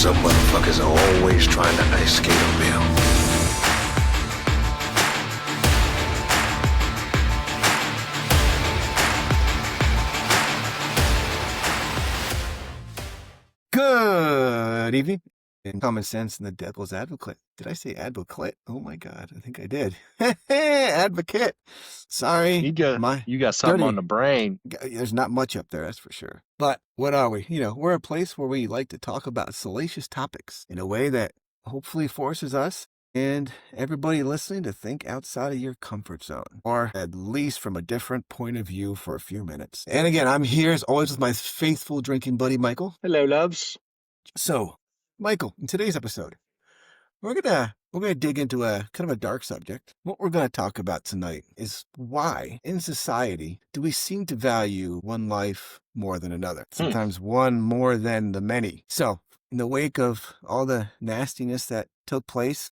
Some motherfuckers are always trying to ice skate a bill. Good evening. In Common Sense and the Devil's Advocate. Did I say advocate? Oh my God, I think I did. Advocate. Sorry. You got something on the brain. There's not much up there, that's for sure. But what are we? We're a place where we like to talk about salacious topics in a way that hopefully forces us and everybody listening to think outside of your comfort zone, or at least from a different point of view for a few minutes. And again, I'm here as always with my faithful drinking buddy, Michael. Hello, loves. So, Michael, in today's episode, we're gonna dig into a kind of a dark subject. What we're gonna talk about tonight is why, in society, do we seem to value one life more than another? Sometimes one more than the many. So, in the wake of all the nastiness that took place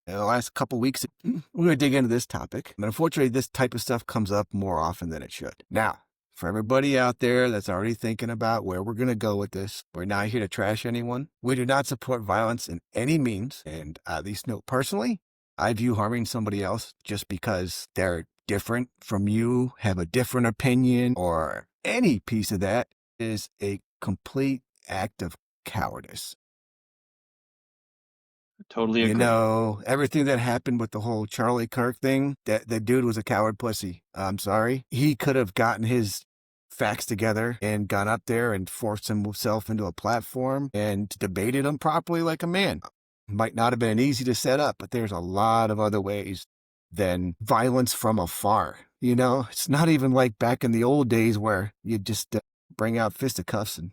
in the last couple weeks, we're gonna dig into this topic. And unfortunately, this type of stuff comes up more often than it should. Now, for everybody out there that's already thinking about where we're going to go with this, we're not here to trash anyone. We do not support violence in any means. And at least note personally, I view harming somebody else just because they're different from you, have a different opinion, or any piece of that is a complete act of cowardice. Totally agree. Everything that happened with the whole Charlie Kirk thing, that dude was a coward pussy. I'm sorry. He could have gotten his facts together and gone up there and forced himself into a platform and debated them properly like a man. Might not have been easy to set up, but there's a lot of other ways than violence from afar. It's not even like back in the old days where you just bring out fisticuffs and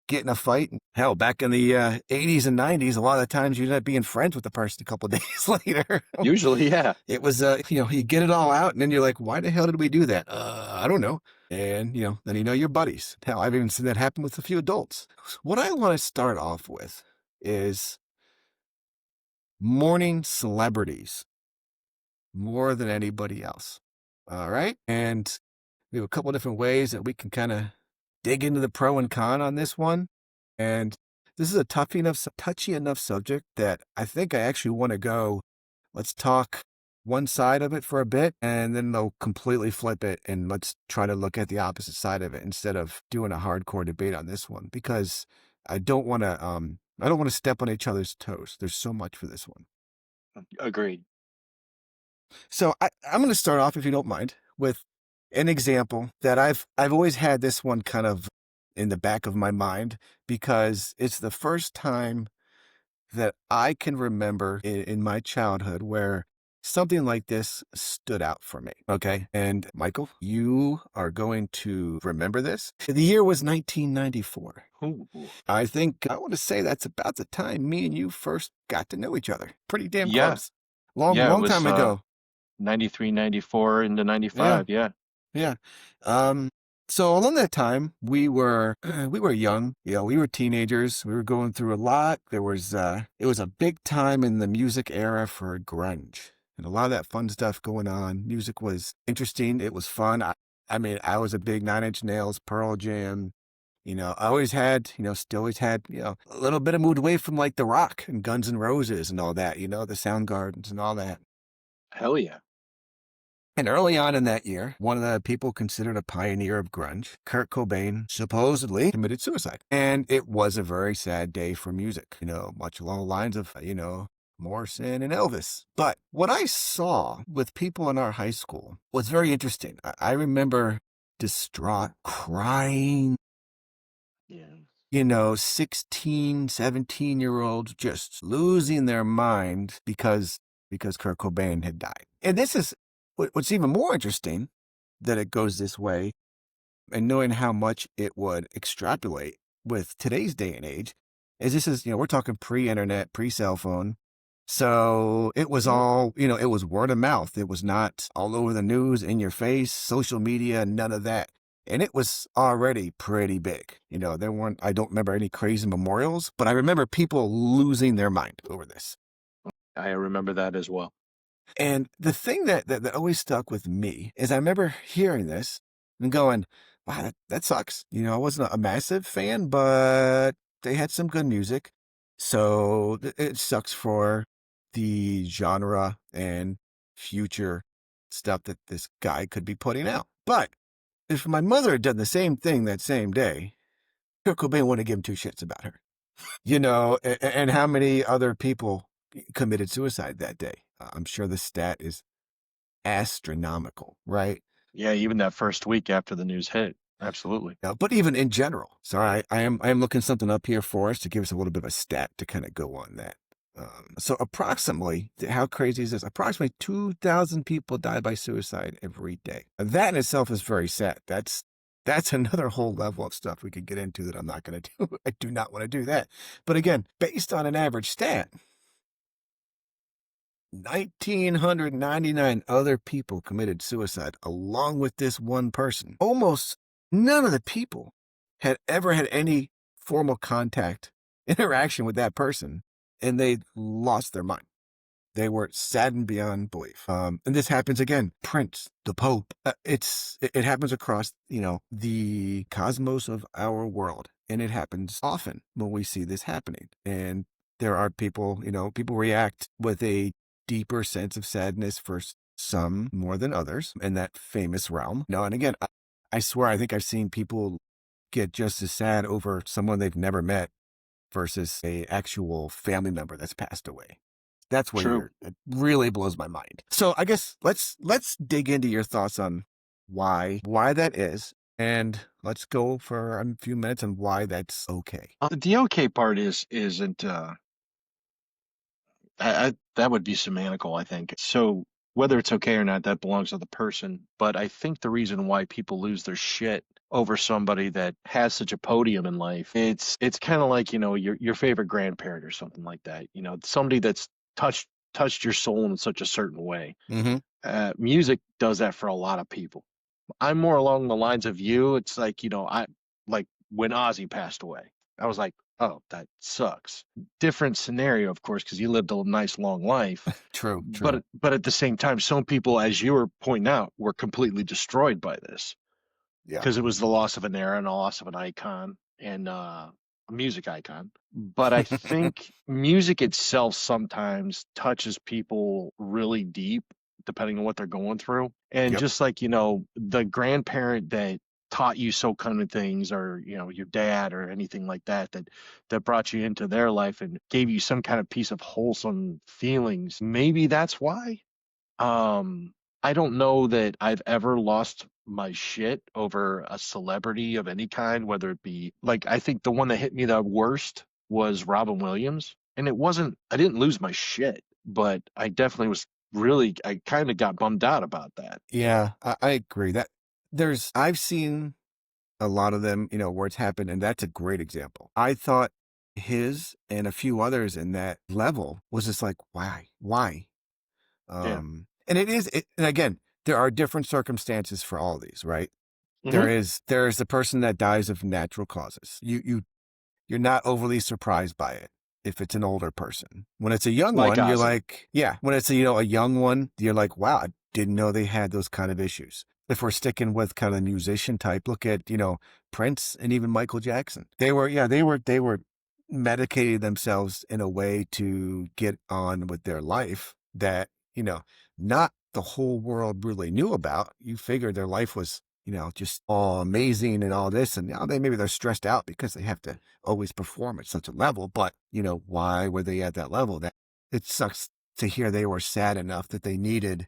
get in a fight. Hell, back in the 80s and 90s, a lot of the times you'd end up being friends with the person a couple of days later. Usually, yeah. It was, you get it all out, and then you're like, why the hell did we do that? I don't know. And, then you're buddies. Hell, I've even seen that happen with a few adults. What I want to start off with is mourning celebrities more than anybody else. All right? And we have a couple of different ways that we can kind of dig into the pro and con on this one. And this is a touchy enough subject that I think I actually want to go, let's talk one side of it for a bit, and then they'll completely flip it, and let's try to look at the opposite side of it instead of doing a hardcore debate on this one, because I don't want to step on each other's toes. There's so much for this one. Agreed. So I'm going to start off, if you don't mind, with an example that I've always had this one kind of in the back of my mind, because it's the first time that I can remember in my childhood where something like this stood out for me. Okay. And Michael, you are going to remember this. The year was 1994. Ooh. I think I want to say that's about the time me and you first got to know each other. Pretty damn close. Long time ago. 93, 94 into 95. Yeah. Yeah. So along that time, we were young. We were teenagers. We were going through a lot. It was a big time in the music era for grunge. And a lot of that fun stuff going on. Music was interesting. It was fun. I was a big Nine Inch Nails, Pearl Jam. I always had, still always had, a little bit of moved away from like the rock and Guns N' Roses and all that, the Soundgardens and all that. Hell yeah. And early on in that year, one of the people considered a pioneer of grunge, Kurt Cobain, supposedly committed suicide. And it was a very sad day for music, much along the lines of, Morrison and Elvis. But what I saw with people in our high school was very interesting. I remember distraught, crying, 16, 17-year-olds just losing their mind because Kurt Cobain had died. And this is what's even more interesting, that it goes this way, and knowing how much it would extrapolate with today's day and age, is this is, we're talking pre-internet, pre-cell phone. So it was all, it was word of mouth. It was not all over the news, in your face, social media, none of that. And it was already pretty big. There weren't, I don't remember any crazy memorials, but I remember people losing their mind over this. I remember that as well. And the thing that always stuck with me is I remember hearing this and going, wow, that sucks. I wasn't a massive fan, but they had some good music. So it sucks for the genre and future stuff that this guy could be putting out. But if my mother had done the same thing that same day, Kurt Cobain wouldn't give him two shits about her. And how many other people committed suicide that day? I'm sure the stat is astronomical, right? Yeah, even that first week after the news hit. Absolutely. But even in general. Sorry, I am looking something up here for us to give us a little bit of a stat to kind of go on that. So approximately, how crazy is this? Approximately 2,000 people die by suicide every day. That in itself is very sad. That's another whole level of stuff we could get into that I'm not going to do. I do not want to do that. But again, based on an average stat, 1,999 other people committed suicide along with this one person. Almost none of the people had ever had any formal contact, interaction with that person, and they lost their mind. They were saddened beyond belief. And this happens again. Prince, the Pope. It happens across, the cosmos of our world. And it happens often when we see this happening. And there are people, people react with a deeper sense of sadness for some more than others in that famous realm. And again, I swear, I think I've seen people get just as sad over someone they've never met versus a actual family member that's passed away. That's where it really blows my mind. So I guess let's dig into your thoughts on why that is, and let's go for a few minutes on why that's okay. The okay part isn't that would be semantical, I think. So whether it's okay or not, that belongs to the person. But I think the reason why people lose their shit over somebody that has such a podium in life, it's kind of like, your favorite grandparent or something like that. Somebody that's touched your soul in such a certain way. Mm-hmm. Music does that for a lot of people. I'm more along the lines of you. It's like, I like when Ozzy passed away, I was like, oh, that sucks. Different scenario, of course, because you lived a nice long life. True. But at the same time, some people, as you were pointing out, were completely destroyed by this. Yeah. Because it was the loss of an era and a loss of an icon and a music icon. But I think music itself sometimes touches people really deep, depending on what they're going through. And just like, the grandparent that taught you so kind of things, or your dad or anything like that brought you into their life and gave you some kind of piece of wholesome feelings, maybe that's why. I don't know that I've ever lost my shit over a celebrity of any kind, whether it be like, I think the one that hit me the worst was Robin Williams, and I didn't lose my shit, but I definitely was I kind of got bummed out about that. Yeah, I agree that I've seen a lot of them, where it's happened, and that's a great example. I thought his and a few others in that level was just like, why? Yeah. And and again, there are different circumstances for all these, right? Mhm. There is the person that dies of natural causes. You're not overly surprised by it if it's an older person. When it's a young Like one, you're Ozzy. like, yeah. When it's a young one, you're like, wow, I didn't know they had those kind of issues. If we're sticking with kind of the musician type, look at Prince and even Michael Jackson. They were medicating themselves in a way to get on with their life that not the whole world really knew about. You figured their life was just all amazing and all this. And now maybe they're stressed out because they have to always perform at such a level. But, why were they at that level? That it sucks to hear they were sad enough that they needed,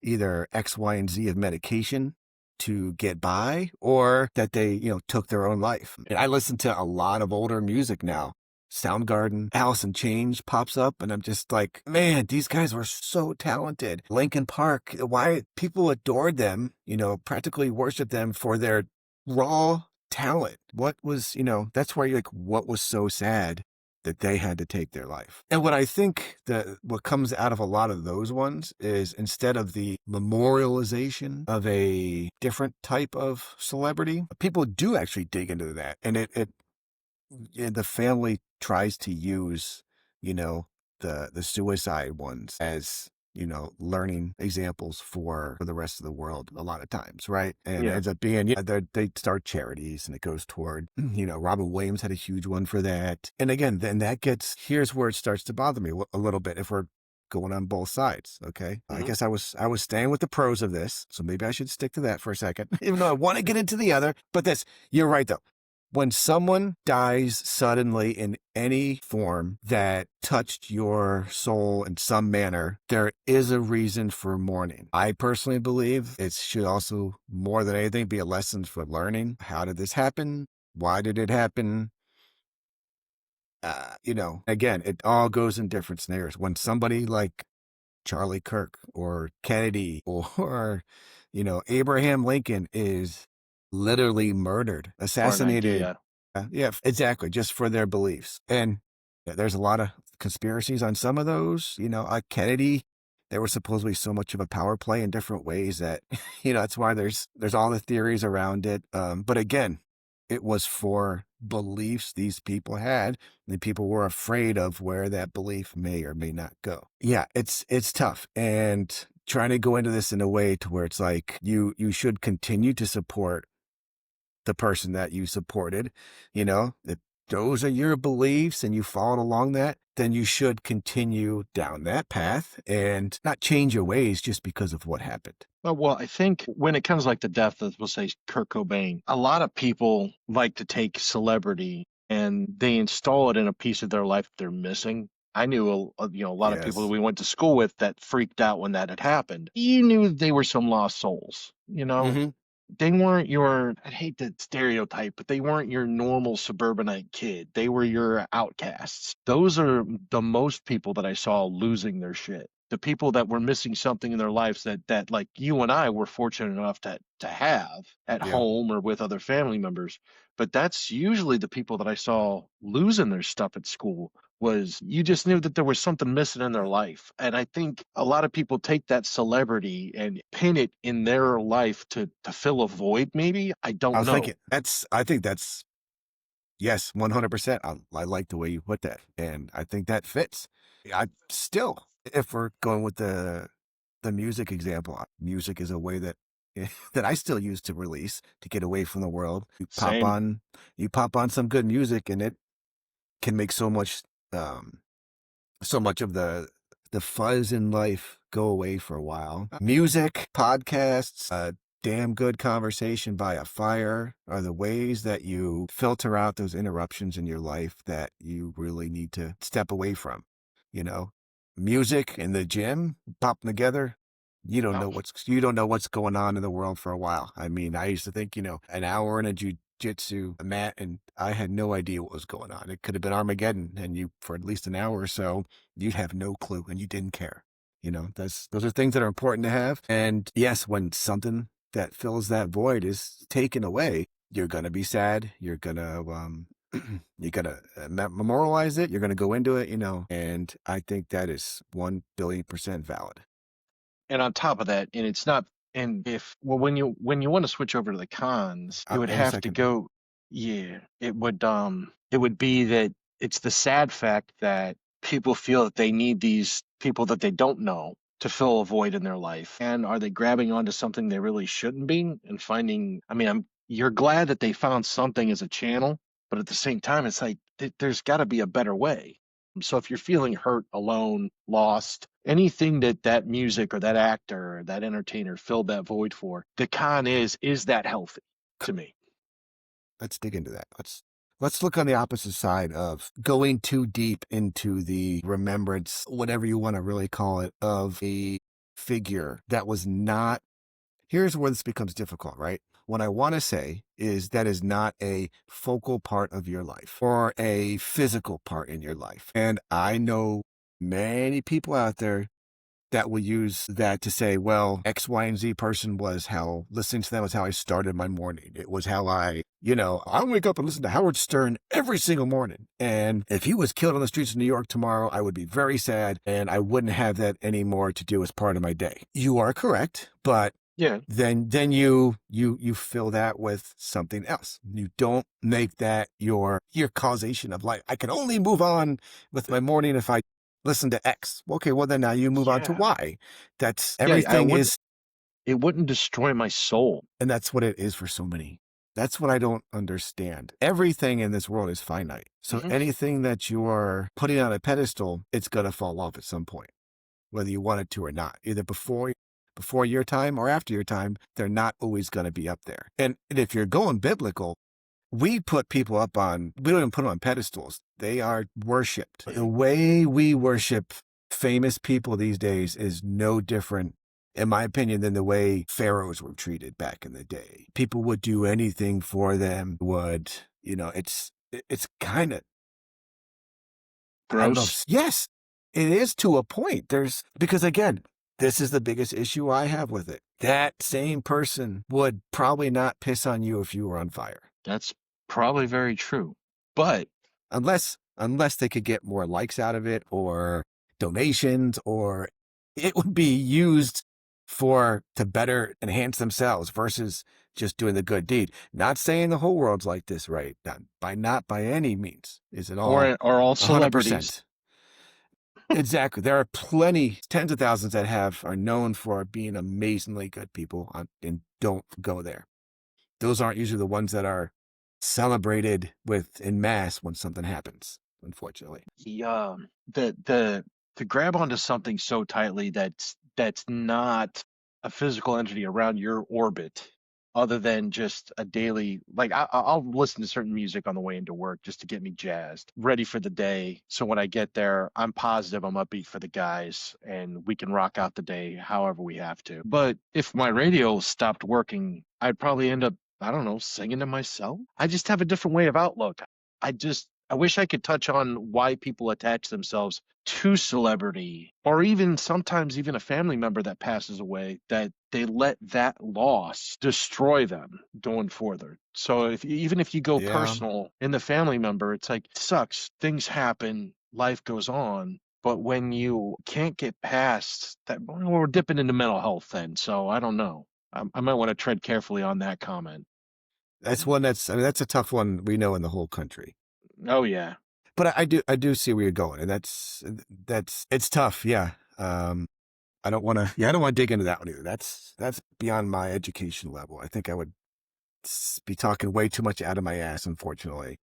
either X, Y, and Z of medication to get by, or that they, took their own life. And I listen to a lot of older music now. Soundgarden, Alice in Chains pops up, and I'm just like, man, these guys were so talented. Linkin Park, why people adored them, practically worshiped them for their raw talent. What was, that's where you're like, what was so sad that they had to take their life? And what I think what comes out of a lot of those ones is, instead of the memorialization of a different type of celebrity, people do actually dig into that. And the family tries to use, the suicide ones as learning examples for the rest of the world a lot of times, right? And it Yeah. ends up being, they start charities and it goes toward, Robin Williams had a huge one for that. And again, then here's where it starts to bother me a little bit if we're going on both sides. Okay. I Hmm. guess I was staying with the pros of this. So maybe I should stick to that for a second, even though I want to get into the other. But you're right though. When someone dies suddenly in any form that touched your soul in some manner, there is a reason for mourning. I personally believe it should also, more than anything, be a lesson for learning. How did this happen? Why did it happen? Again, it all goes in different snares. When somebody like Charlie Kirk or Kennedy or, Abraham Lincoln is literally murdered, Or an assassinated. idea. Yeah, exactly. Just for their beliefs. And there's a lot of conspiracies on some of those, Kennedy, there was supposedly so much of a power play in different ways that, that's why there's all the theories around it. But again, it was for beliefs these people had, and people were afraid of where that belief may or may not go. Yeah, it's tough. And trying to go into this in a way to where it's like you should continue to support the person that you supported, if those are your beliefs and you followed along that, then you should continue down that path and not change your ways just because of what happened. Well, I think when it comes like the death of, we'll say, Kurt Cobain, a lot of people like to take celebrity and they install it in a piece of their life they're missing. I knew a lot of people that Yes. we went to school with that freaked out when that had happened. You knew they were some lost souls, Mm-hmm. They weren't I hate the stereotype, but they weren't your normal suburbanite kid. They were your outcasts. Those are the most people that I saw losing their shit. The people that were missing something in their lives that like you and I were fortunate enough to have at Yeah. home or with other family members. But that's usually the people that I saw losing their stuff at school. Was you just knew that there was something missing in their life. And I think a lot of people take that celebrity and pin it in their life to fill a void, maybe. I I don't was know. thinking I think that's, yes, 100%. I like the way you put that. And I think that fits. I still, if we're going with the music example, music is a way that that I still use to release, to get away from the world. Same. You pop on some good music and it can make um, so much of the fuzz in life go away for a while. Music, podcasts, damn good conversation by a fire are the ways that you filter out those interruptions in your life that you really need to step away from. Music in the gym, pop them together. You don't know what's going on in the world for a while. I mean, I used to think, an hour in a jujitsu mat, and I had no idea what was going on. It could have been Armageddon, and you, for at least an hour or so, you'd have no clue, and you didn't care. Those are things that are important to have. And yes, when something that fills that void is taken away, you're gonna be sad. You're gonna memorialize it. You're gonna go into it, and I think that is 1,000,000,000% valid. And on top of that, and it's not, and if, well, when you want to switch over to the cons, it would In a have to second. go, yeah, it would be that it's the sad fact that people feel that they need these people that they don't know to fill a void in their life. And are they grabbing onto something they really shouldn't be and finding, I mean, you're glad that they found something as a channel, but at the same time, it's like there's got to be a better way. So if you're feeling hurt, alone, lost, anything that music or that actor or that entertainer filled that void for, the con is that healthy to me? Let's dig into that. Let's look on the opposite side of going too deep into the remembrance, whatever you want to really call it, of a figure that was not. Here's where this becomes difficult, right? What I want to say is that is not a focal part of your life or a physical part in your life. And I know many people out there that will use that to say, well, X, Y, and Z person was how listening to them was how I started my morning. It was how I wake up and listen to Howard Stern every single morning. And if he was killed on the streets of New York tomorrow, I would be very sad and I wouldn't have that anymore to do as part of my day. You are correct, but Yeah. then you fill that with something else. You don't make that your causation of life. I can only move on with my morning if I listen to X. Okay, well then now you move on to Yeah. Y. That's Yeah, everything is, it wouldn't destroy my soul. and that's what it is for so many. That's what I don't understand. Everything in this world is finite. So Mhm. anything that you are putting on a pedestal, it's gonna fall off at some point, whether you want it to or not. Either before your time or after your time, they're not always gonna be up there. And if you're going biblical, we put people up on, we don't even put them on pedestals. They are worshipped. The way we worship famous people these days is no different, in my opinion, than the way pharaohs were treated back in the day. People would do anything for them, it's kind of, I don't know. Gross. Yes, it is to a point. Because again, this is the biggest issue I have with it. That same person would probably not piss on you if you were on fire. That's probably very true. But Unless they could get more likes out of it or donations, or it would be used to better enhance themselves versus just doing the good deed. Not saying the whole world's like this, right? Not by any means is it all or all celebrities. 100%. Exactly. There are plenty, tens of thousands that are known for being amazingly good people, and don't go there. Those aren't usually the ones that are celebrated in mass when something happens, unfortunately. The to grab onto something so tightly that's not a physical entity around your orbit, other than just a daily, like I'll listen to certain music on the way into work just to get me jazzed, ready for the day. So when I get there, I'm positive, I'm upbeat for the guys, and we can rock out the day however we have to. But if my radio stopped working, I'd probably end up, I don't know, singing to myself. I just have a different way of outlook. I wish I could touch on why people attach themselves to celebrity, or even sometimes even a family member that passes away, that they let that loss destroy them going further. So even if you go Yeah. personal in the family member, it's like, sucks, things happen, life goes on. But when you can't get past that, well, we're dipping into mental health then. So I don't know. I might want to tread carefully on that comment. That's one that's a tough one we know in the whole country. Oh yeah. But I do see where you're going, and that's it's tough. Yeah. I don't want to dig into that one either. That's beyond my education level. I think I would be talking way too much out of my ass, unfortunately.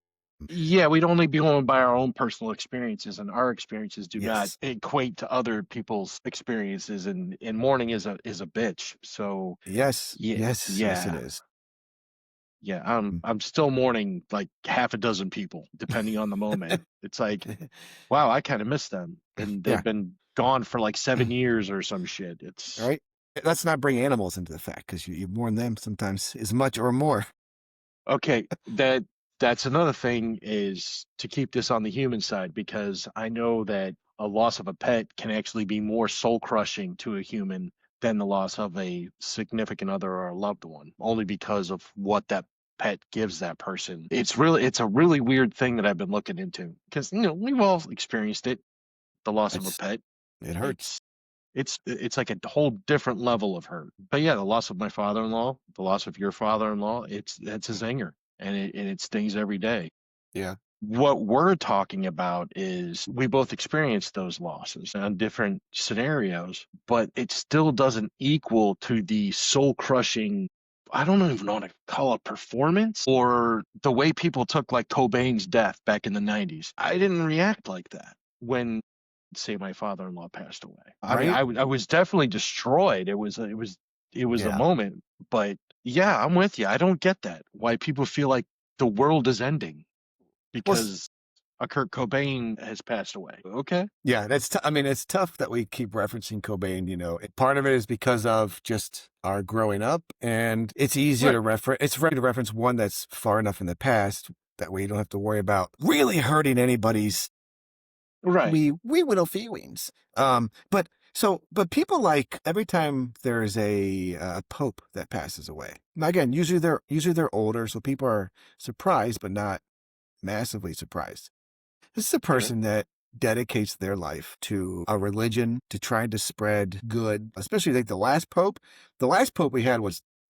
Yeah, we'd only be going by our own personal experiences, and our experiences do not Yes. equate to other people's experiences. And mourning is a bitch. So Yes. yeah, Yes, it yeah, is. yeah. Mm. I'm still mourning like half a dozen people, depending on the moment. It's like, wow, I kind of miss them, and Yeah. they've been gone for like 7 years or some shit. It's All right. Let's not bring animals into the fact, because you mourn them sometimes as much or more. okay. That's another thing, is to keep this on the human side, because I know that a loss of a pet can actually be more soul crushing to a human than the loss of a significant other or a loved one, only because of what that pet gives that person. It's a really weird thing that I've been looking into, because we've all experienced it, the loss of a pet. It hurts. It's like a whole different level of hurt. But yeah, the loss of my father-in-law, the loss of your father-in-law, that's a zinger, and it stings every day. Yeah. What we're talking about is we both experienced those losses on different scenarios, but it still doesn't equal to the soul crushing, I don't even know what to call it, performance, or the way people took like Cobain's death back in the 90s. I didn't react like that when, say, my father-in-law passed away. I mean, Right? I was definitely destroyed. It was a Yeah. moment, but yeah, I'm with you. I don't get that. Why people feel like the world is ending because a Kurt Cobain has passed away. Okay. Yeah, I mean, it's tough that we keep referencing Cobain. Part of it is because of just our growing up, and it's easier to reference. It's ready to reference one that's far enough in the past that we don't have to worry about really hurting anybody's Right. wee little feelings. But people, like, every time there's a pope that passes away. Now, again, usually they're older, so people are surprised, but not massively surprised. This is a person that dedicates their life to a religion, to trying to spread good, especially like the last pope. The last pope we had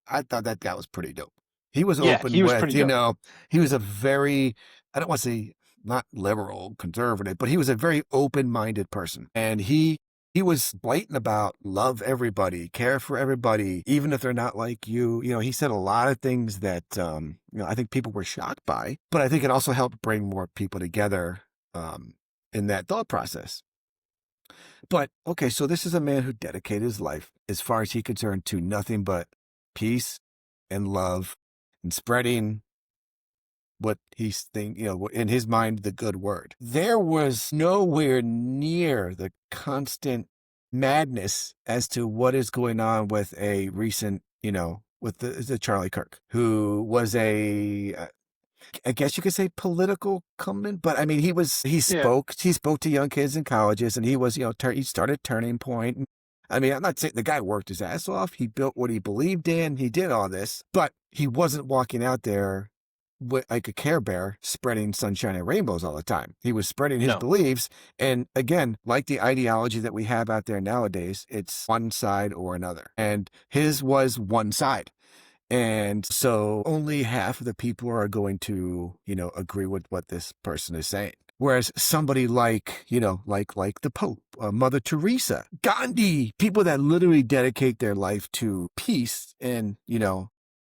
I thought that guy was pretty dope. He was Yeah, open he was with, pretty dope. he was a very, I don't want to say not liberal, conservative, but he was a very open-minded person. And he was blatant about love everybody, care for everybody, even if they're not like you. You know, he said a lot of things that, I think people were shocked by, but I think it also helped bring more people together in that thought process. But okay, so this is a man who dedicated his life, as far as he concerned, to nothing but peace and love and spreading what he's in his mind, the good word. There was nowhere near the constant madness as to what is going on with a recent, with the Charlie Kirk, who was I guess you could say political comment, but I mean, he spoke to young kids in colleges, and he was, he started Turning Point. I mean, I'm not saying the guy worked his ass off. He built what he believed in. He did all this, but he wasn't walking out there like a Care Bear spreading sunshine and rainbows all the time. He was spreading his beliefs. And again, like the ideology that we have out there nowadays, it's one side or another. And his was one side. And so only half of the people are going to, agree with what this person is saying. Whereas somebody like, like the Pope, Mother Teresa, Gandhi, people that literally dedicate their life to peace and,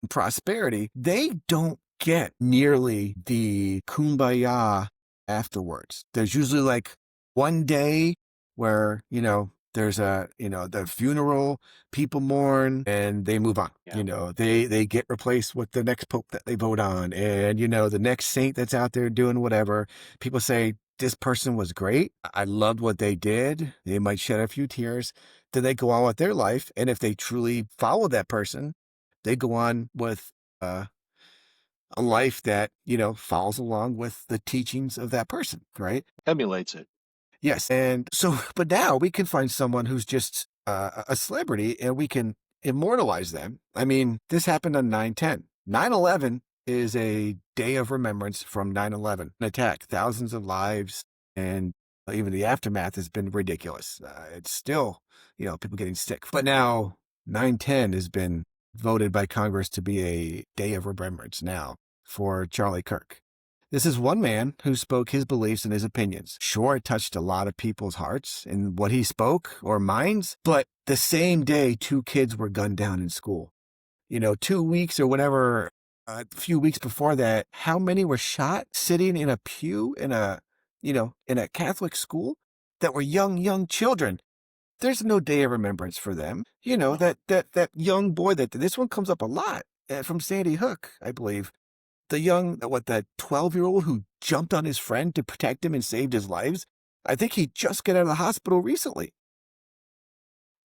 prosperity, they don't get nearly the kumbaya afterwards. There's usually like one day where, there's the funeral, people mourn, and they move on. Yeah. They get replaced with the next pope that they vote on. And, the next saint that's out there doing whatever. People say, this person was great. I loved what they did. They might shed a few tears. Then they go on with their life. And if they truly follow that person, they go on with a life that, follows along with the teachings of that person, right? Emulates it. Yes. And so, but now we can find someone who's just a celebrity and we can immortalize them. I mean, this happened on 9/10. 9/11 is a day of remembrance from 9/11, an attack, thousands of lives, and even the aftermath has been ridiculous. It's still, people getting sick. But now 9/10 has been voted by Congress to be a day of remembrance now for Charlie Kirk. This is one man who spoke his beliefs and his opinions. Sure, it touched a lot of people's hearts in what he spoke or minds, but the same day, 2 kids were gunned down in school. 2 weeks or whatever, a few weeks before that, how many were shot sitting in a pew in a Catholic school that were young children? There's no day of remembrance for them. That young boy this one comes up a lot from Sandy Hook, I believe. That 12-year-old who jumped on his friend to protect him and saved his lives. I think he just got out of the hospital recently.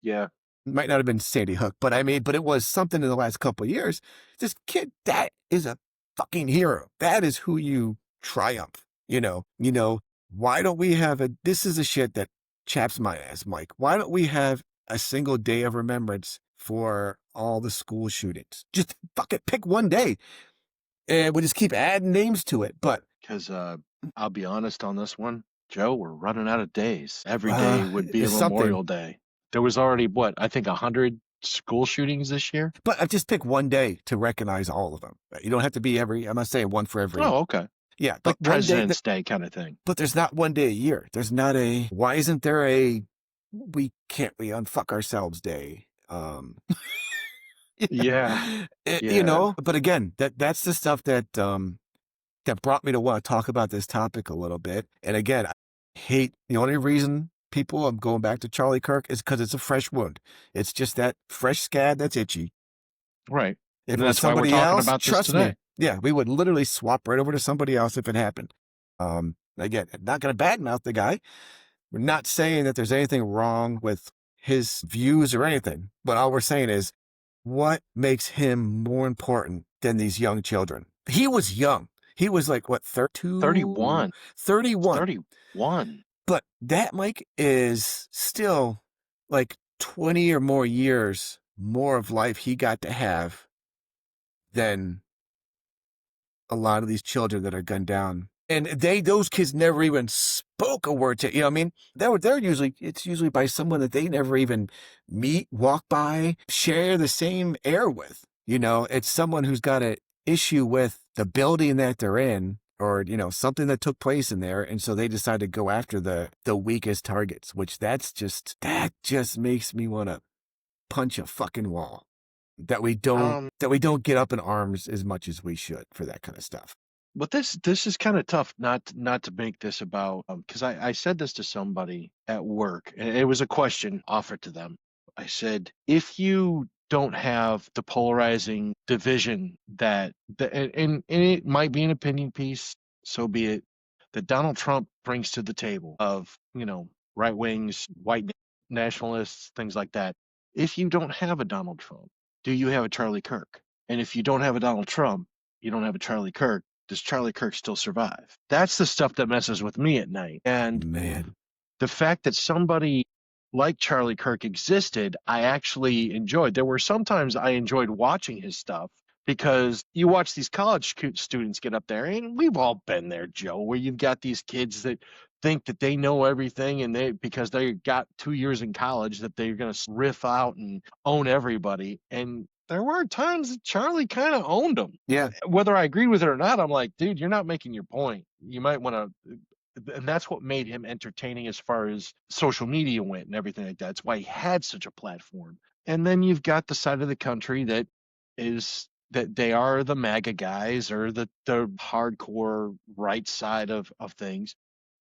Yeah. Might not have been Sandy Hook, but it was something in the last couple of years. This kid, that is a fucking hero. That is who you triumph. Why don't we have this is the shit that chaps my ass, Mike. Why don't we have a single day of remembrance for all the school shootings? Just fucking pick one day. And we'll just keep adding names to it. But because I'll be honest on this one, Joe, we're running out of days. Every day would be a Memorial Day. There was already, I think 100 school shootings this year. But I just pick one day to recognize all of them. You don't have to be I'm not saying one for every. Oh, okay. Yeah. Like President's Day kind of thing. But there's not one day a year. There's not why isn't there we unfuck ourselves day? Yeah. But again, that's the stuff that brought me to want to talk about this topic a little bit. And again, I hate the only reason I'm going back to Charlie Kirk is because it's a fresh wound. It's just that fresh scab that's itchy. Right. If it was somebody else, trust me. Yeah, we would literally swap right over to somebody else if it happened. Again, not going to badmouth the guy. We're not saying that there's anything wrong with his views or anything. But all we're saying is, what makes him more important than these young children? He was young. He was like, 32? 31. 31. 31. But that, Mike, is still like 20 or more years more of life he got to have than a lot of these children that are gunned down. And those kids never even spoke a word to, I mean, it's usually by someone that they never even meet, walk by, share the same air with. It's someone who's got an issue with the building that they're in, or something that took place in there, and so they decided to go after the weakest targets, which that just makes me want to punch a fucking wall. That we don't get up in arms as much as we should for that kind of stuff. But this is kind of tough not to make this about, because I said this to somebody at work, and it was a question offered to them. I said, if you don't have the polarizing division and it might be an opinion piece, so be it, that Donald Trump brings to the table of, right wings, white nationalists, things like that. If you don't have a Donald Trump, do you have a Charlie Kirk? And if you don't have a Donald Trump, you don't have a Charlie Kirk. Does Charlie Kirk still survive? That's the stuff that messes with me at night. And Man, the fact that somebody like Charlie Kirk existed, I actually enjoyed. There were sometimes I enjoyed watching his stuff, because you watch these college students get up there, and we've all been there, Joe, where you've got these kids that think that they know everything, and because they got 2 years in college, that they're going to riff out and own everybody. And there were times that Charlie kind of owned them. yeah, Whether I agreed with it or not, I'm like, dude, you're not making your point. You might want to. And that's what made him entertaining as far as social media went and everything like that. That's why he had such a platform. And then you've got the side of the country that they are the MAGA guys, or the hardcore right side of things,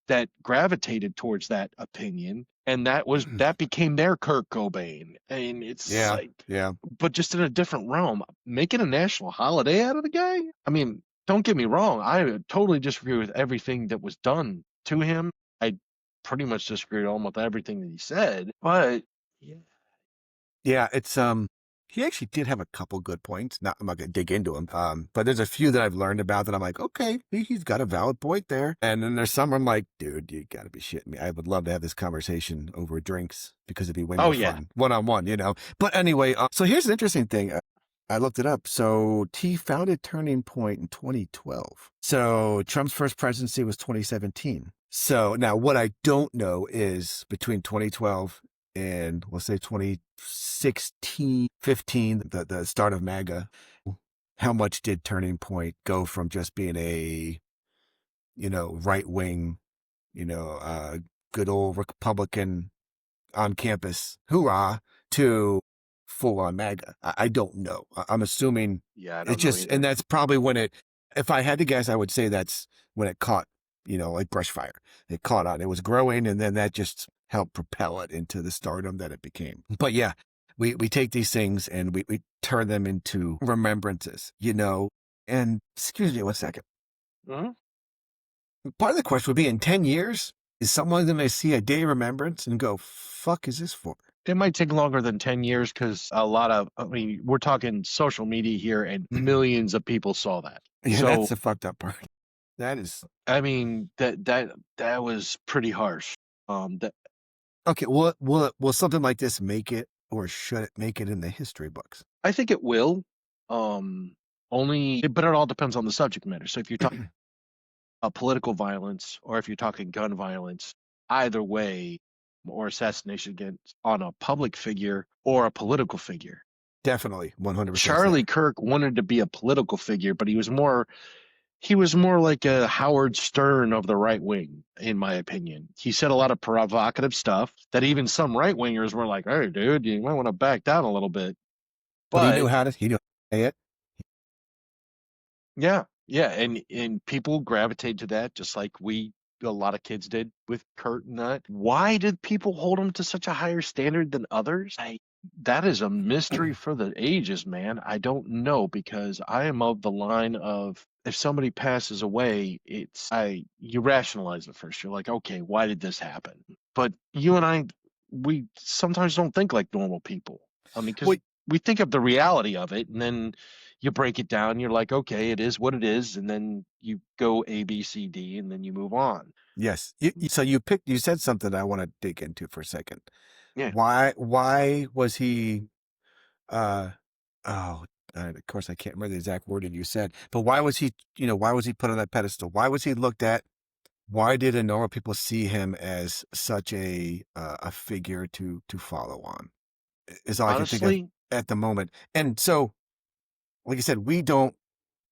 that gravitated towards that opinion, and that became their Kurt Cobain. And it's yeah, like, yeah. but just in a different realm, making a national holiday out of the guy. I mean, don't get me wrong, I totally disagree with everything that was done to him. I pretty much disagree with almost everything that he said, but yeah. Yeah, it's he actually did have a couple good points. I'm not gonna dig into them. But there's a few that I've learned about that I'm like, okay, he's got a valid point there. And then there's some I'm like, dude, you gotta be shitting me. I would love to have this conversation over drinks, because it'd be way more fun one-on-one, But anyway, so here's an interesting thing. I looked it up. So he founded Turning Point in 2012. So Trump's first presidency was 2017. So now what I don't know is between 2012 and we'll say 2016, 15, the start of MAGA, how much did Turning Point go from just being a, right wing, good old Republican on campus, hoorah, to full on MAGA? I don't know. I'm assuming I don't it's just, know, and that's probably when if I had to guess, I would say that's when it caught, like brush fire. It caught on. It was growing, and then that just helped propel it into the stardom that it became. But yeah, we take these things and we turn them into remembrances, and excuse me 1 second. Mm-hmm. Part of the question would be, in 10 years, is someone going to see a day of remembrance and go, fuck is this for? It might take longer than 10 years, because we're talking social media here, and millions of people saw that. Yeah, so that's the fucked up part. That is. That was pretty harsh. Okay, will something like this make it, or should it make it in the history books? I think it will. But it all depends on the subject matter. So if you're talking political violence, or if you're talking gun violence, either way, or assassination against on a public figure or a political figure. Definitely, 100%. Charlie Kirk wanted to be a political figure, but he was more like a Howard Stern of the right wing, in my opinion. He said a lot of provocative stuff that even some right wingers were like, "Hey, dude, you might want to back down a little bit." But he knew how to say it. Yeah, and people gravitate to that, just like a lot of kids did with Kurt and that. Why did people hold him to such a higher standard than others? That is a mystery for the ages, man. I don't know, because I am of the line of, if somebody passes away, you rationalize it first. You're like, okay, why did this happen? But you and I, we sometimes don't think like normal people. I mean, because we think of the reality of it, and then you break it down. You're like, okay, it is what it is, and then you go A, B, C, D, and then you move on. Yes. So you said something I want to dig into for a second. Yeah. Why was he? Of course I can't remember the exact wording you said, but why was he? Why was he put on that pedestal? Why was he looked at? Why did normal people see him as such a figure to follow on? Is all I can think of at the moment. And so, like I said, we don't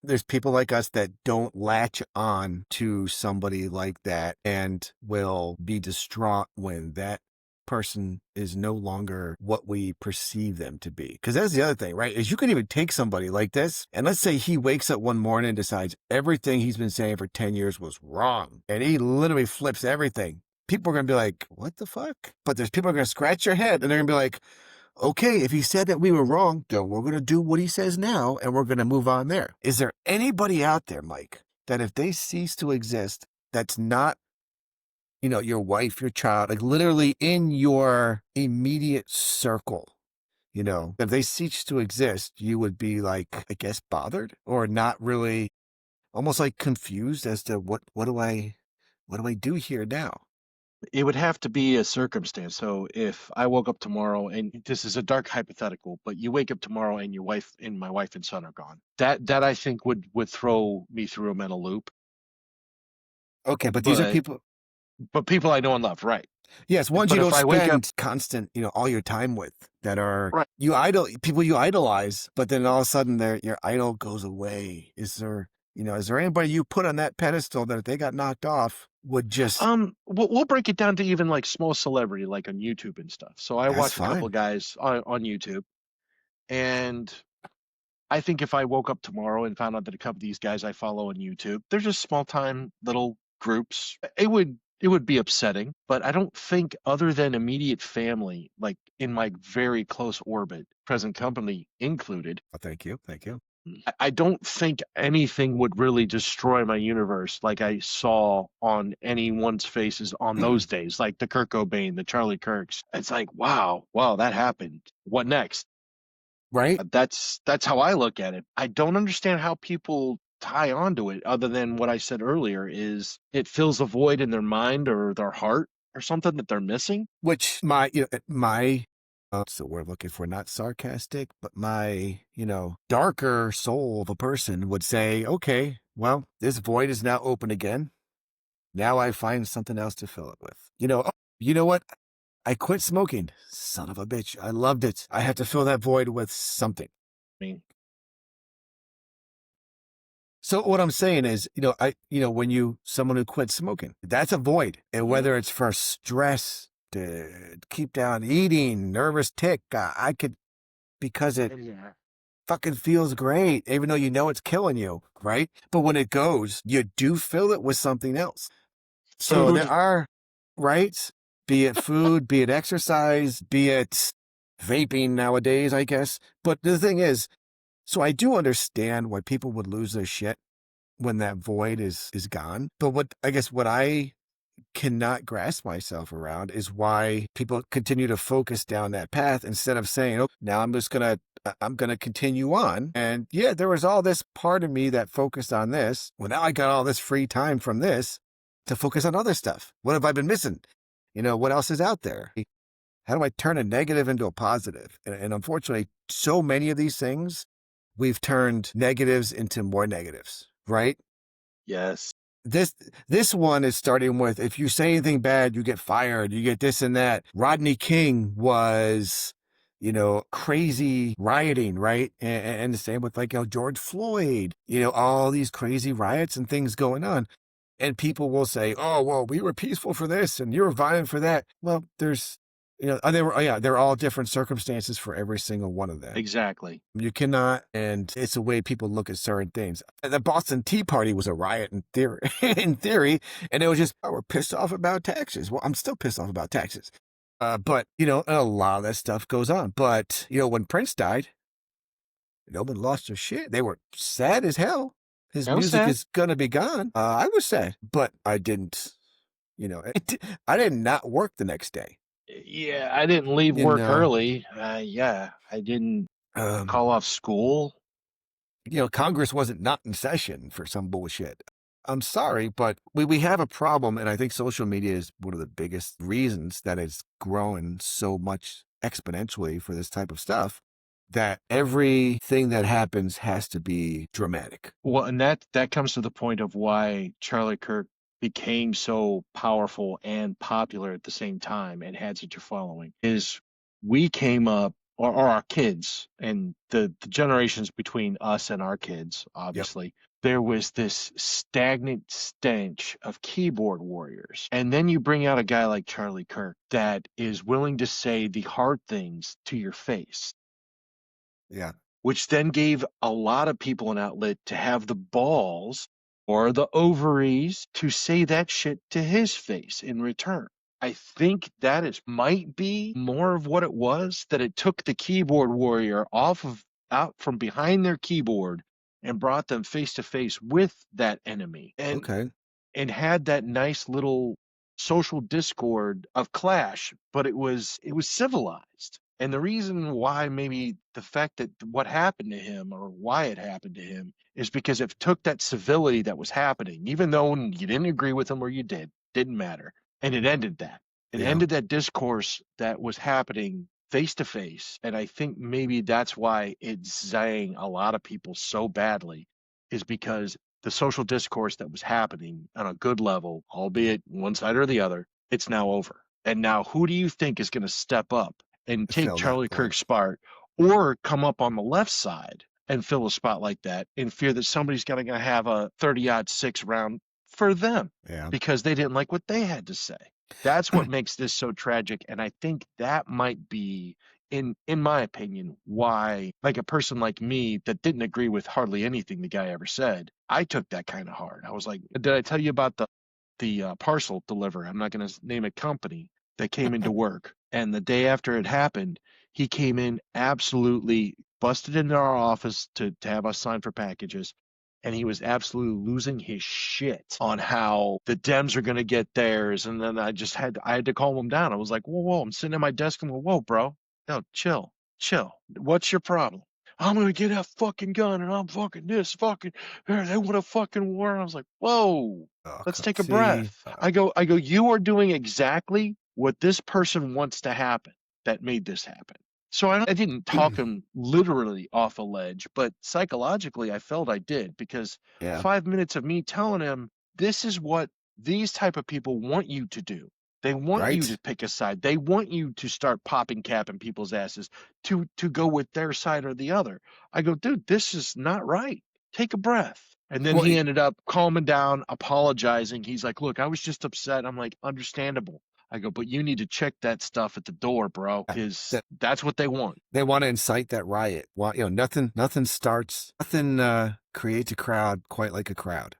there's people like us that don't latch on to somebody like that and will be distraught when that person is no longer what we perceive them to be. Because that's the other thing, right? Is you can even take somebody like this, and let's say he wakes up one morning and decides everything he's been saying for 10 years was wrong, and he literally flips everything. People are going to be like, what the fuck? But there's people are going to scratch your head, and they're going to be like, okay, if he said that we were wrong, then we're going to do what he says now, and we're going to move on there. Is there anybody out there, Mike, that if they cease to exist, that's not, your wife, your child, like literally in your immediate circle, if they cease to exist, you would be like, I guess, bothered or not really, almost like confused as to what do I do here now? It would have to be a circumstance. So if I woke up tomorrow, and this is a dark hypothetical, but you wake up tomorrow and my wife and son are gone. That I think would throw me through a mental loop. Okay, but these are people. But people I know and love, right? Yes, ones But you if don't I wake spend up- constant, people you Right. people you idolize, but then all of a sudden your idol goes away. Is there anybody you put on that pedestal that if they got knocked off would just we'll break it down to even like small celebrity, like on YouTube and stuff. So I That's watched a couple fine. guys on YouTube, and I think if I woke up tomorrow and found out that a couple of these guys I follow on YouTube, they're just small time little groups, it would be upsetting. But I don't think, other than immediate family, like in my very close orbit, present company included, Oh, thank you. I don't think anything would really destroy my universe like I saw on anyone's faces on those days, like the Kurt Cobain, the Charlie Kirks. It's like, wow, that happened. What next? Right? That's how I look at it. I don't understand how people tie onto it, other than what I said earlier, is it fills a void in their mind or their heart or something that they're missing. Which my what's the word I'm looking for? Not sarcastic, but my, darker soul of a person would say, okay, well, this void is now open again. Now I find something else to fill it with. You know what? I quit smoking. Son of a bitch. I loved it. I had to fill that void with something. I mean, So what I'm saying is, when someone who quits smoking, that's a void. And whether it's for stress, to keep down eating, nervous tick, because it fucking feels great, even though it's killing you, right? But when it goes, you do fill it with something else. So Food. there are, right? Be it food, be it exercise, be it vaping nowadays, I guess. But the thing is, so I do understand why people would lose their shit when that void is gone. But what I cannot grasp myself around is why people continue to focus down that path instead of saying, oh, now I'm gonna continue on. And yeah, there was all this part of me that focused on this. Well, now I got all this free time from this to focus on other stuff. What have I been missing? What else is out there? How do I turn a negative into a positive? And unfortunately, so many of these things, we've turned negatives into more negatives, right? Yes. This one is starting with, if you say anything bad, you get fired, you get this and that. Rodney King was, crazy rioting, right? And the same with George Floyd, all these crazy riots and things going on. And people will say, oh, well, we were peaceful for this and you were violent for that. Well, there's, they're all different circumstances for every single one of them. Exactly. You cannot, and it's the way people look at certain things. The Boston Tea Party was a riot in theory, and it was just, we're pissed off about taxes. Well, I'm still pissed off about taxes. But, a lot of that stuff goes on. But, when Prince died, nobody lost their shit. They were sad as hell. His music is going to be gone. I was sad, but I didn't, I did not work the next day. Yeah, I didn't leave work early. I didn't call off school. Congress wasn't not in session for some bullshit. I'm sorry, but we have a problem, and I think social media is one of the biggest reasons that it's growing so much exponentially for this type of stuff, that everything that happens has to be dramatic. Well, and that comes to the point of why Charlie Kirk became so powerful and popular at the same time and had such a following, is we came up or our kids and the generations between us and our kids, Yep. obviously, there was this stagnant stench of keyboard warriors. And then you bring out a guy like Charlie Kirk that is willing to say the hard things to your face, Yeah. which then gave a lot of people an outlet to have the balls or the ovaries to say that shit to his face in return. I think that is might be more of what it was, that it took the keyboard warrior out from behind their keyboard and brought them face to face with that enemy Okay. and had that nice little social discord of clash, but it was civilized. And the reason why, maybe the fact that what happened to him or why it happened to him, is because it took that civility that was happening, even though you didn't agree with him or you didn't matter. And it ended that. It Yeah. ended that discourse that was happening face to face. And I think maybe that's why it's zang a lot of people so badly, is because the social discourse that was happening on a good level, albeit one side or the other, it's now over. And now who do you think is going to step up and take Fill that Charlie void. Kirk's spot, or come up on the left side and fill a spot like that, in fear that somebody's going to have a 30-6 round for them Yeah. because they didn't like what they had to say? That's what makes this so tragic. And I think that might be, in my opinion, why, like, a person like me that didn't agree with hardly anything the guy ever said, I took that kind of hard. I was like, did I tell you about the parcel deliverer? I'm not going to name a company that came into work. And the day after it happened, he came in absolutely busted into our office to have us sign for packages. And he was absolutely losing his shit on how the Dems are going to get theirs. And then I had to calm him down. I was like, whoa, I'm sitting at my desk and I'm like, whoa, bro, no, chill. What's your problem? I'm going to get that fucking gun and I'm fucking this fucking, they want a fucking war. And I was like, whoa, Oh, let's take a see, breath. I go, you are doing exactly what this person wants to happen that made this happen. So I didn't talk him literally off a ledge, but psychologically I felt I did, because yeah. 5 minutes of me telling him, this is what these type of people want you to do. They want you Right. to pick a side. They want you to start popping cap in people's asses to go with their side or the other. I go, dude, this is not right. Take a breath. And then Well, he ended up calming down, apologizing. He's like, look, I was just upset. I'm like, understandable. I go, but you need to check that stuff at the door, bro, because that's what they want. They want to incite that riot. Well, nothing creates a crowd quite like a crowd.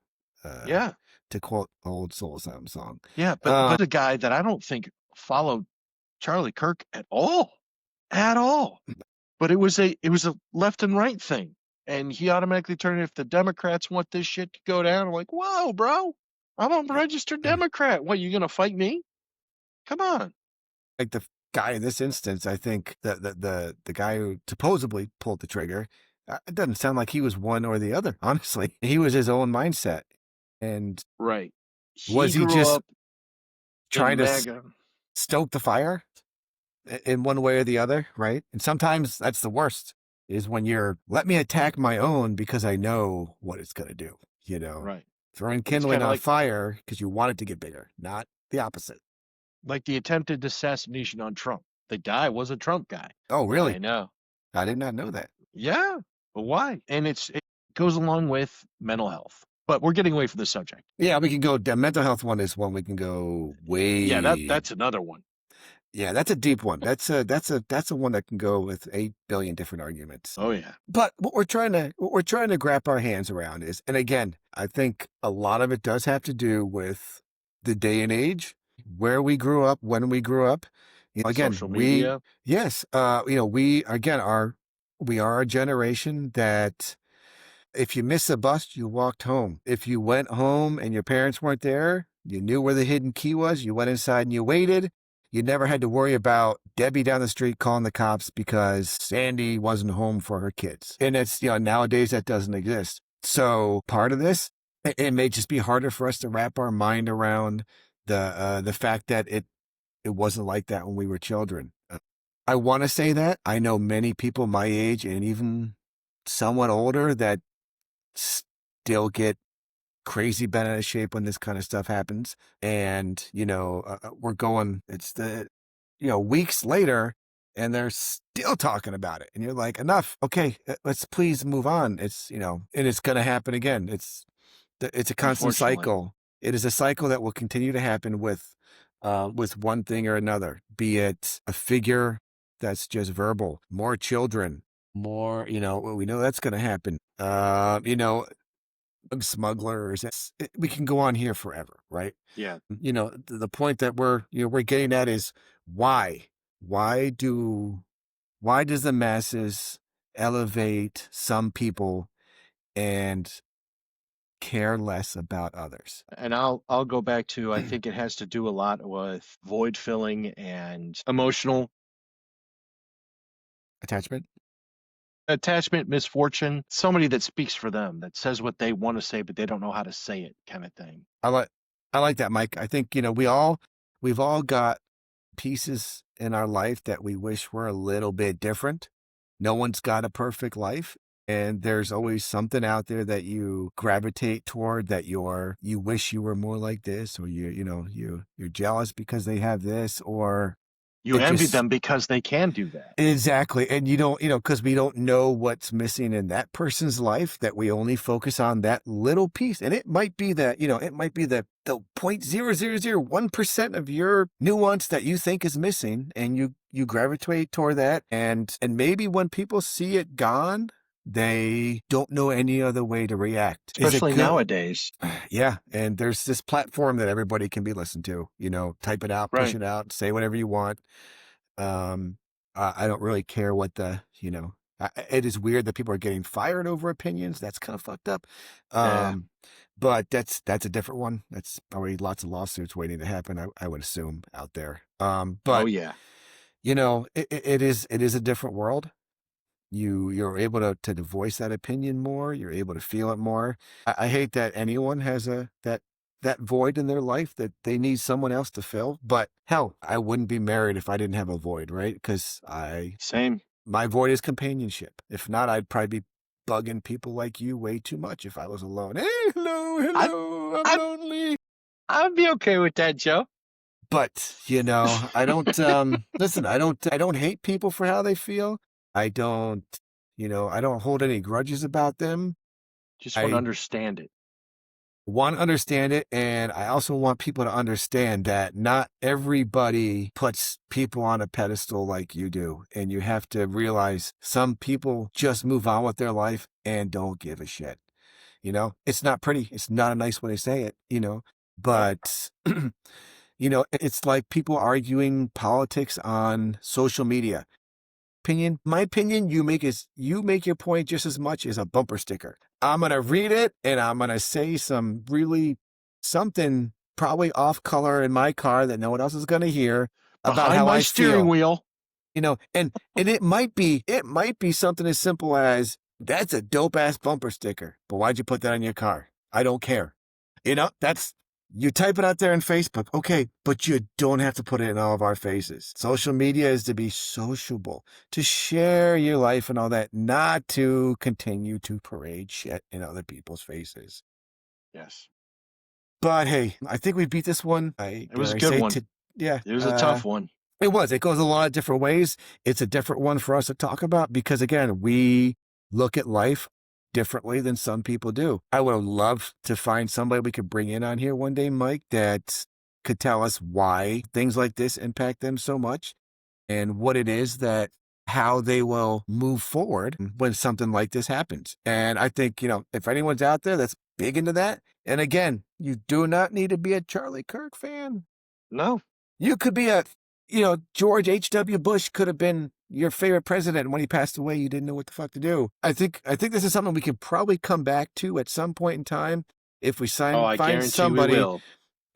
Yeah. To quote the old Soul Sound song. Yeah, but a guy that I don't think followed Charlie Kirk at all. But it was a left and right thing. And he automatically turned it, if the Democrats want this shit to go down, I'm like, whoa, bro, I'm a registered Democrat. What, you going to fight me? Come on. Like the guy in this instance, I think the guy who supposedly pulled the trigger, it doesn't sound like he was one or the other, honestly. He was his own mindset. And right. Was he grew just up trying in to MAGA. stoke the fire in one way or the other, right? And sometimes that's the worst, is when you're, let me attack my own because I know what it's going to do, Right. Throwing kindling kinda on like- fire because you want it to get bigger, not the opposite. Like the attempted assassination on Trump. The guy was a Trump guy. Oh, really? I know. I did not know that. Yeah, but why? And it goes along with mental health. But we're getting away from the subject. Yeah, we can go, the mental health one is one we can go way. Yeah, that's another one. Yeah, that's a deep one. That's a one that can go with 8 billion different arguments. Oh yeah. But what we're trying to grab our hands around is, and again, I think a lot of it does have to do with the day and age, where we grew up, when we grew up. Again, social media. yes, we are a generation that, if you miss a bus, you walked home. If you went home and your parents weren't there, you knew where the hidden key was. You went inside and you waited. You never had to worry about Debbie down the street calling the cops because Sandy wasn't home for her kids. And it's, nowadays that doesn't exist. So part of this, it may just be harder for us to wrap our mind around the fact that it wasn't like that when we were children. I want to say that. I know many people my age and even somewhat older that still get crazy bent out of shape when this kind of stuff happens. And, we're going, it's weeks later, and they're still talking about it. And you're like, enough. Okay, let's please move on. It's, and it's going to happen again. It's a constant Unfortunately. cycle. It is a cycle that will continue to happen with one thing or another, be it a figure that's just verbal, more children, more, we know that's going to happen. Smugglers. We can go on here forever, right? Yeah. The point that we're getting at is why? Why does the masses elevate some people and care less about others? And I'll go back to, I think it has to do a lot with void filling and emotional Attachment? attachment, misfortune, somebody that speaks for them, that says what they want to say, but they don't know how to say it, kind of thing. I like that, Mike. I think, we've all got pieces in our life that we wish were a little bit different. No one's got a perfect life. And there's always something out there that you gravitate toward, that you wish you were more like this, or you're jealous because they have this, or You it envy just them because they can do that. exactly. And you don't, because we don't know what's missing in that person's life, that we only focus on that little piece. And it might be that, it might be the 0.0001% of your nuance that you think is missing, and you gravitate toward that. And maybe when people see it gone, they don't know any other way to react. Is it Especially good? nowadays. Yeah. And there's this platform that everybody can be listened to, type it out, push Right. it out, say whatever you want. I don't really care what it is weird that people are getting fired over opinions. That's kind of fucked up. Yeah. But that's a different one. That's already lots of lawsuits waiting to happen, I would assume, out there. Oh But yeah. it is a different world. You're able to voice that opinion more. You're able to feel it more. I hate that anyone has that void in their life that they need someone else to fill. But hell, I wouldn't be married if I didn't have a void, right? Because Same. my void is companionship. If not, I'd probably be bugging people like you way too much if I was alone. Hey, hello, I'm I'd lonely. I'd be okay with that, Joe. But I don't listen. I don't hate people for how they feel. I don't hold any grudges about them. Just want to I understand it. want to understand it, and I also want people to understand that not everybody puts people on a pedestal like you do, and you have to realize some people just move on with their life and don't give a shit. It's not pretty. It's not a nice way to say it, Right. but it's like people arguing politics on social media. My opinion, you make your point just as much as a bumper sticker. I'm going to read it, and I'm going to say something probably off color in my car that no one else is going to hear about Behind how my I steering feel. wheel. And it might be something as simple as, that's a dope ass bumper sticker, but why'd you put that on your car? I don't care. You type it out there on Facebook, okay, but you don't have to put it in all of our faces. Social media is to be sociable, to share your life and all that, not to continue to parade shit in other people's faces. Yes. But hey, I think we beat this one. It was a good one. Yeah. It was a tough one. It was. It goes a lot of different ways. It's a different one for us to talk about because, again, we look at life differently than some people do. I would love to find somebody we could bring in on here one day, Mike, that could tell us why things like this impact them so much, and what it is how they will move forward when something like this happens. And I think, if anyone's out there that's big into that, and again, you do not need to be a Charlie Kirk fan. No. You could be George H.W. Bush could have been your favorite president, and when he passed away, you didn't know what the fuck to do. I think this is something we can probably come back to at some point in time if we I find guarantee somebody. we will.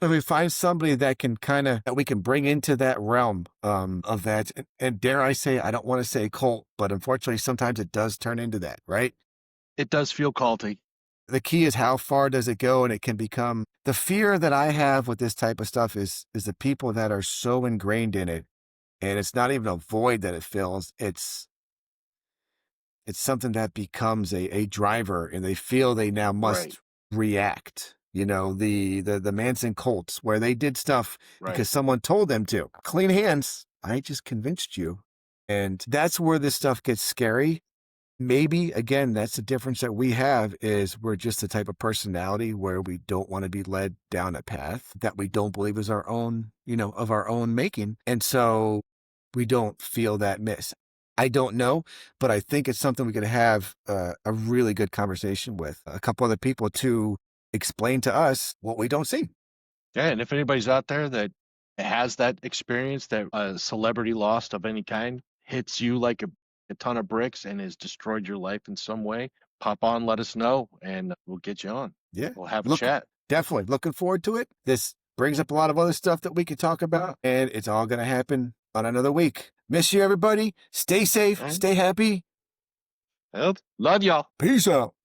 If we find somebody that can that we can bring into that realm of that, and dare I say, I don't want to say cult, but unfortunately, sometimes it does turn into that, right? It does feel culty. The key is how far does it go, and it can become the fear that I have with this type of stuff is the people that are so ingrained in it. And it's not even a void that it fills. It's something that becomes a driver, and they feel they now must react. The Manson cults, where they did stuff because someone told them to. Clean hands. I just convinced you And that's where this stuff gets scary. Maybe, again, that's the difference that we have is we're just the type of personality where we don't want to be led down a path that we don't believe is our own, of our own making. And so we don't feel that miss. I don't know, but I think it's something we could have a really good conversation with a couple other people to explain to us what we don't see. Yeah, and if anybody's out there that has that experience, that a celebrity lost of any kind hits you like a ton of bricks and has destroyed your life in some way, pop on, let us know, and we'll get you on. Yeah. We'll have a chat. Definitely looking forward to it. This brings up a lot of other stuff that we could talk about, and it's all going to happen on another week. Miss you, everybody. Stay safe. All right. Stay happy. Love y'all. Peace out.